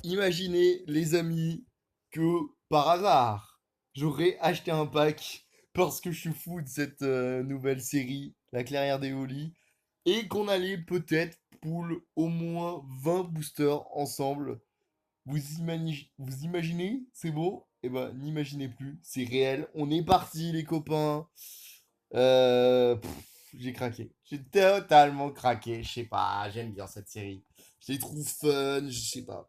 Imaginez, les amis, que par hasard, j'aurais acheté un pack parce que je suis fou de cette nouvelle série, La Clairière des Holly, et qu'on allait peut-être pull au moins 20 boosters ensemble. Vous imaginez? C'est beau? Eh ben, n'imaginez plus, c'est réel. On est parti, les copains. J'ai craqué. J'ai totalement craqué. Je sais pas, j'aime bien cette série. Je les trouve fun, je sais pas.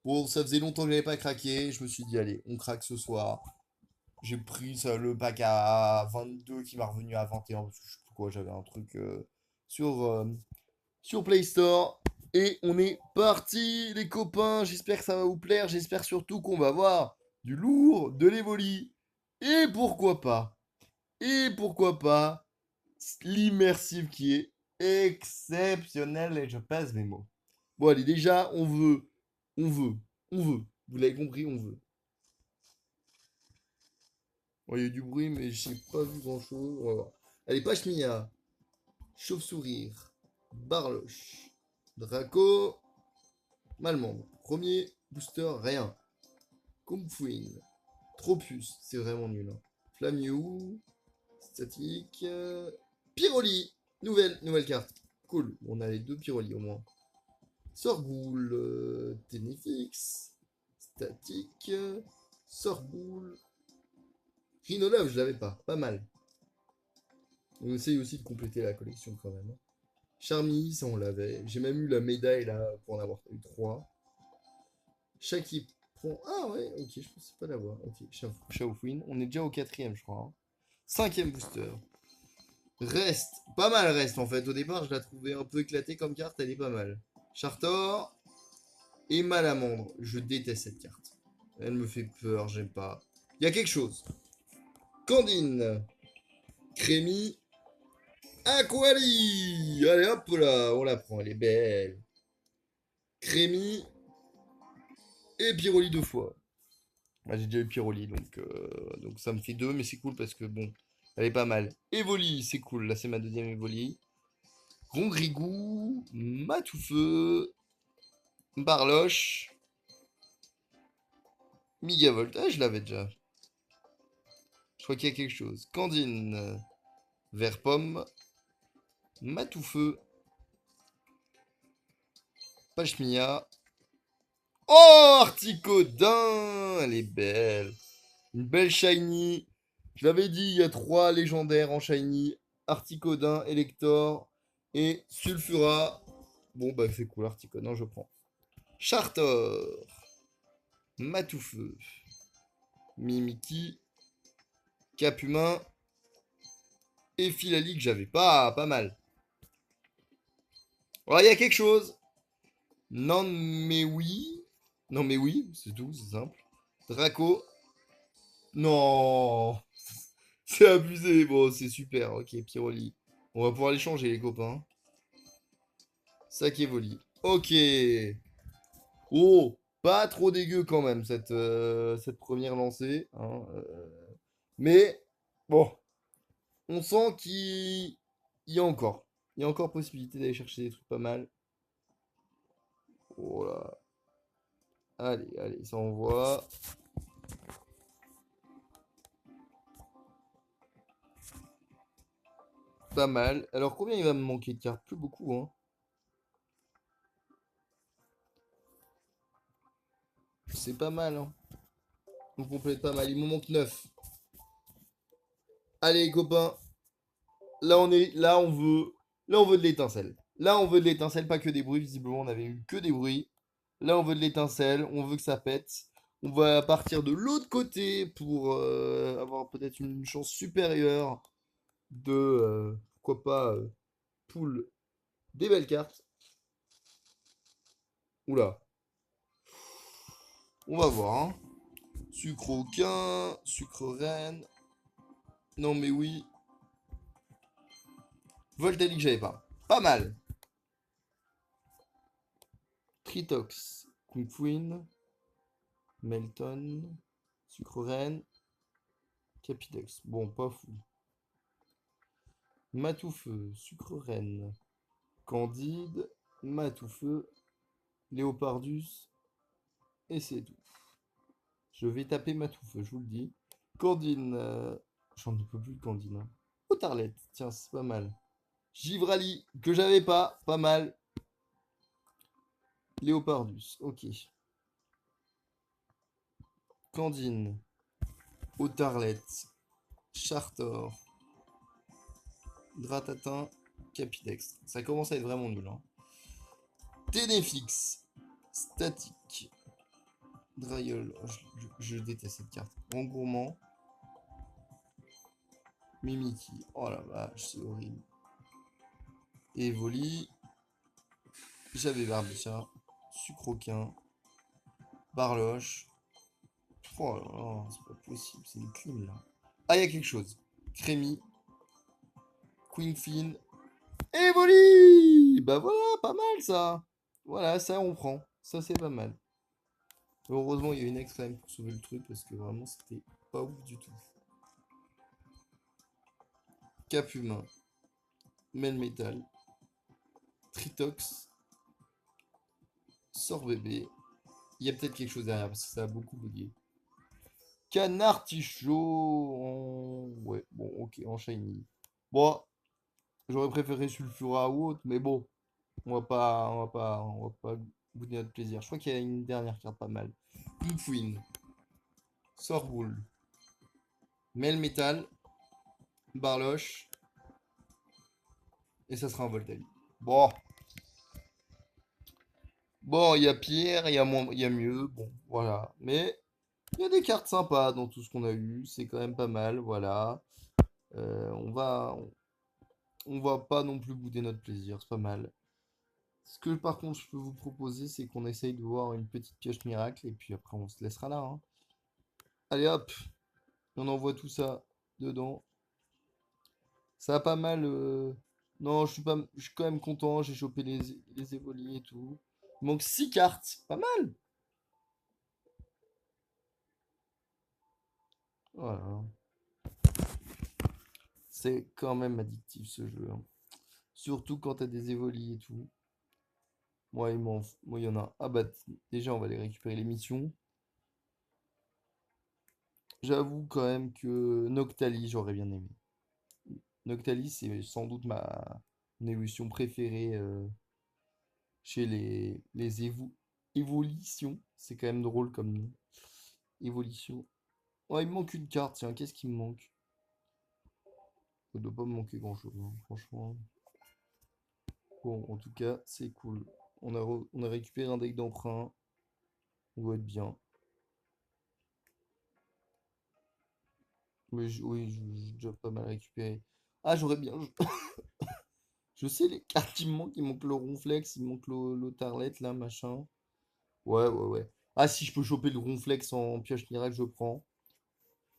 Bon, ça faisait longtemps que j'avais pas craqué. Je me suis dit, allez, on craque ce soir. J'ai pris ça, le pack à 22 qui m'a revenu à 21. Parce que je sais plus quoi, j'avais un truc sur, euh, sur Play Store. Et on est parti, les copains. J'espère que ça va vous plaire. J'espère surtout qu'on va voir du lourd, de l'Evoli. Et pourquoi pas? Et pourquoi pas l'immersive qui est exceptionnelle. Et je passe mes mots. Bon, allez, déjà, on veut, on veut. Vous l'avez compris, on veut. Bon, il y a eu du bruit, mais j'ai pas vu grand-chose. On va voir. Allez, Pachmia, Chauve-Sourire, Barloche, Draco, Malmembre. Premier booster, rien. Comfouine, Tropus, c'est vraiment nul. Hein. Flamiou, Statique, Pyroli, nouvelle carte. Cool, on a les deux Pyroli au moins. Sorboule, Ténéfix, Statique, Sorboule, Rhinolove, je l'avais pas mal. On essaye aussi de compléter la collection quand même. Charmy, ça on l'avait. J'ai même eu la médaille là pour en avoir eu 3. Shaki prend. Ah ouais, ok, je pensais pas l'avoir. Ok, Shaofouine. On est déjà au quatrième, je crois. Hein. Cinquième booster. Reste. Pas mal reste en fait. Au départ, je la trouvais un peu éclatée comme carte, elle est pas mal. Chartor et Malamandre. Je déteste cette carte. Elle me fait peur, j'aime pas. Il y a quelque chose. Candine. Crémy. Aquali. Allez hop là, on la prend, elle est belle. Crémy et Pyroli deux fois. Ah, j'ai déjà eu Pyroli, donc ça me fait deux, mais c'est cool parce que bon, elle est pas mal. Evoli, c'est cool, là c'est ma deuxième Evoli. Rongrigou, Matoufeu, Barloche, Migavolt. Ah, je l'avais déjà. Je crois qu'il y a quelque chose. Candine, Vert Pomme, Matoufeu, Pachmia. Oh, Articodin, elle est belle. Une belle shiny. Je l'avais dit, il y a trois légendaires en shiny. Articodin, Elector et Sulfura. Bon, bah c'est cool, Articodin, je prends. Chartor, Matoufeu, Mimiki, Capumain et Filali que j'avais pas mal. Voilà, il y a quelque chose. Non mais oui. Non mais oui, c'est tout, c'est simple. Draco. Non. C'est abusé. Bon, c'est super. Ok, Pyroli. On va pouvoir les changer, les copains. Sakevoli. Ok. Oh, pas trop dégueu quand même, cette première lancée. Hein, mais, bon, on sent qu'il y a encore. Il y a encore possibilité d'aller chercher des trucs pas mal. Oh là. Allez, allez, ça envoie. Pas mal. Alors, combien il va me manquer de cartes? Plus beaucoup, hein. C'est pas mal, hein. On complète pas mal. Il me manque 9. Allez, les copains. Là, on est. Là, on veut de l'étincelle. Là, on veut de l'étincelle, pas que des bruits. Visiblement, on avait eu que des bruits. Là, on veut de l'étincelle. On veut que ça pète. On va partir de l'autre côté pour avoir peut-être une chance supérieure de, pourquoi pas, pull des belles cartes. Oula. On va voir. Hein. Sucre aucun. Sucre reine. Non, mais oui. Voltaic, j'avais pas. Pas mal. Tritox. Kung Queen. Melton. Sucre reine. Capidex. Bon, pas fou. Matoufeu. Sucre reine. Candide. Matoufeu. Léopardus. Et c'est tout. Je vais taper ma touffe, je vous le dis. Candine. J'en peux plus de Candine. Hein. Oh, Tarlette. Tiens, c'est pas mal. Givrali, que j'avais pas. Pas mal. Léopardus. Ok. Candine. Autarlette. Chartor. Gratatin. Capidextre. Ça commence à être vraiment nul. Hein. Ténéfix. Statique. Dryol. Oh, je déteste cette carte. Engourmand. Mimiki. Oh la vache, c'est horrible. Evoli. J'avais Barbicha. Sucroquin. Barloche. Oh là là, c'est pas possible, c'est une clim là. Ah, il y a quelque chose. Crémy. Queenfin. Evoli. Bah voilà, pas mal ça. Voilà, ça on prend. Ça c'est pas mal. Heureusement, il y a une extrême pour sauver le truc parce que vraiment c'était pas ouf du tout. Cap humain. Melmetal. Tritox. Sort bébé. Il y a peut-être quelque chose derrière parce que ça a beaucoup bugué. Canard Tichot. Ouais, bon, ok, en shiny. Bon, j'aurais préféré Sulfura ou autre, mais bon, on va pas bouder notre plaisir. Je crois qu'il y a une dernière carte pas mal. Poufouine. Sorboule. Melmetal. Barloche. Et ça sera un Voltali. Bon. Bon, il y a pire, il y a mieux. Bon, voilà. Mais il y a des cartes sympas dans tout ce qu'on a eu. C'est quand même pas mal, voilà. On va pas non plus bouder notre plaisir, c'est pas mal. Ce que par contre je peux vous proposer, c'est qu'on essaye de voir une petite pioche miracle et puis après on se laissera là. Hein. Allez hop, on envoie tout ça dedans. Ça a pas mal. Non, je suis quand même content. J'ai chopé les évolis et tout. Il manque 6 cartes, pas mal. Voilà. C'est quand même addictif ce jeu. Hein. Surtout quand t'as des évolis et tout. Moi, il y en a. Ah bah déjà on va les récupérer les missions. J'avoue quand même que Noctali, j'aurais bien aimé. Noctali, c'est sans doute mon évolution préférée chez évolutions. C'est quand même drôle comme nom. Évolution. Ouais, il me manque une carte, tiens, qu'est-ce qui me manque? Ça doit pas me manquer grand-chose, hein, franchement. Bon, en tout cas, c'est cool. On a récupéré un deck d'emprunt. On doit être bien. Mais oui, j'ai déjà pas mal récupéré. Ah, j'aurais bien. Je sais les cartes qui me manquent. Il manque le Ronflex, il manque l'Otarlet, là, machin. Ouais, ouais, ouais. Ah, si je peux choper le Ronflex en pioche miracle, je prends.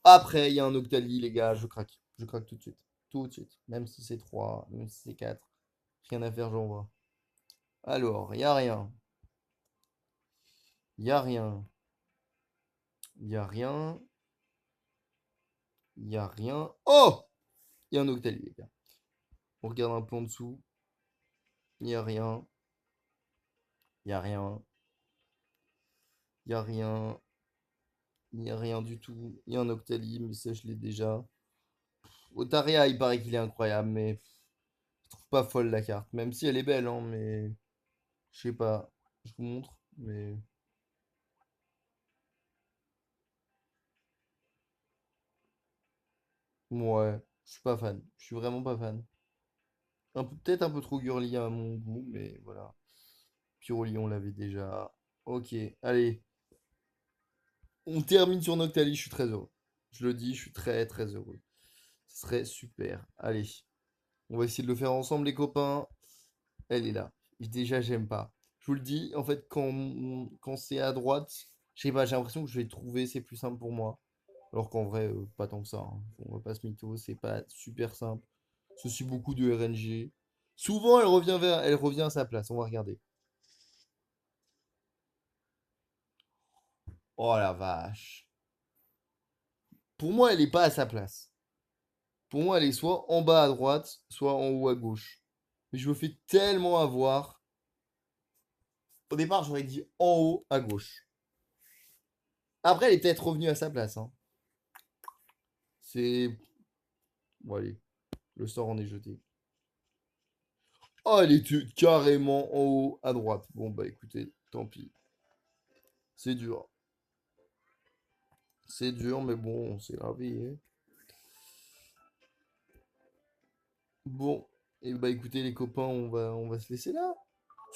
Après, il y a un Octali, les gars, je craque. Je craque tout de suite. Tout de suite. Même si c'est 3, même si c'est 4. Rien à faire, j'envoie. Alors, il y a rien. Il y a rien. Il y a rien. Il y a rien. Oh! Il y a un Octali, les gars. On regarde un peu en dessous. Il y a rien. Il y a rien. Il y a rien. Il n'y a rien du tout. Il y a un Octali, mais ça, je l'ai déjà. Otaria, il paraît qu'il est incroyable, mais je trouve pas folle la carte. Même si elle est belle, hein, mais je sais pas. Je vous montre, mais ouais, je suis pas fan. Je suis vraiment pas fan. Peut-être un peu trop girly à mon goût, mais voilà. Pyroli, on l'avait déjà. Ok, allez. On termine sur Noctali, je suis très heureux. Je le dis, je suis très très heureux. Ce serait super. Allez, on va essayer de le faire ensemble, les copains. Elle est là. Déjà, j'aime pas. Je vous le dis, en fait, quand c'est à droite, je sais pas, j'ai l'impression que je vais trouver, c'est plus simple pour moi. Alors qu'en vrai, pas tant que ça. Hein. On va pas se mytho, c'est pas super simple. Ceci beaucoup de RNG. Souvent, elle revient à sa place. On va regarder. Oh la vache. Pour moi, elle est pas à sa place. Pour moi, elle est soit en bas à droite, soit en haut à gauche. Mais je me fais tellement avoir. Au départ, j'aurais dit en haut à gauche. Après, elle est peut-être revenue à sa place, hein. C'est... Bon, allez, le sort en est jeté. Oh, elle est carrément en haut à droite. Bon, bah écoutez, tant pis. C'est dur. C'est dur, mais bon, c'est la vie, hein. Bon, et bah écoutez les copains, on va se laisser là.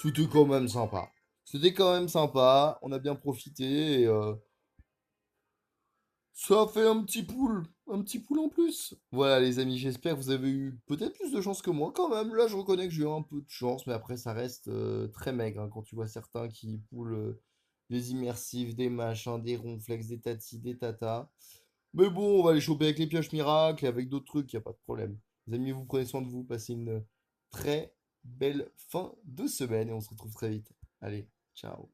C'était quand même sympa. C'était quand même sympa, on a bien profité et ça a fait un petit poule en plus. Voilà les amis, j'espère que vous avez eu peut-être plus de chance que moi quand même. Là je reconnais que j'ai eu un peu de chance, mais après ça reste très maigre hein, quand tu vois certains qui poulent des immersifs, des machins, des ronflex, des tatis, des tatas. Mais bon, on va les choper avec les pioches miracles et avec d'autres trucs, y a pas de problème. Les amis, vous prenez soin de vous, passez une très belle fin de semaine et on se retrouve très vite. Allez, ciao.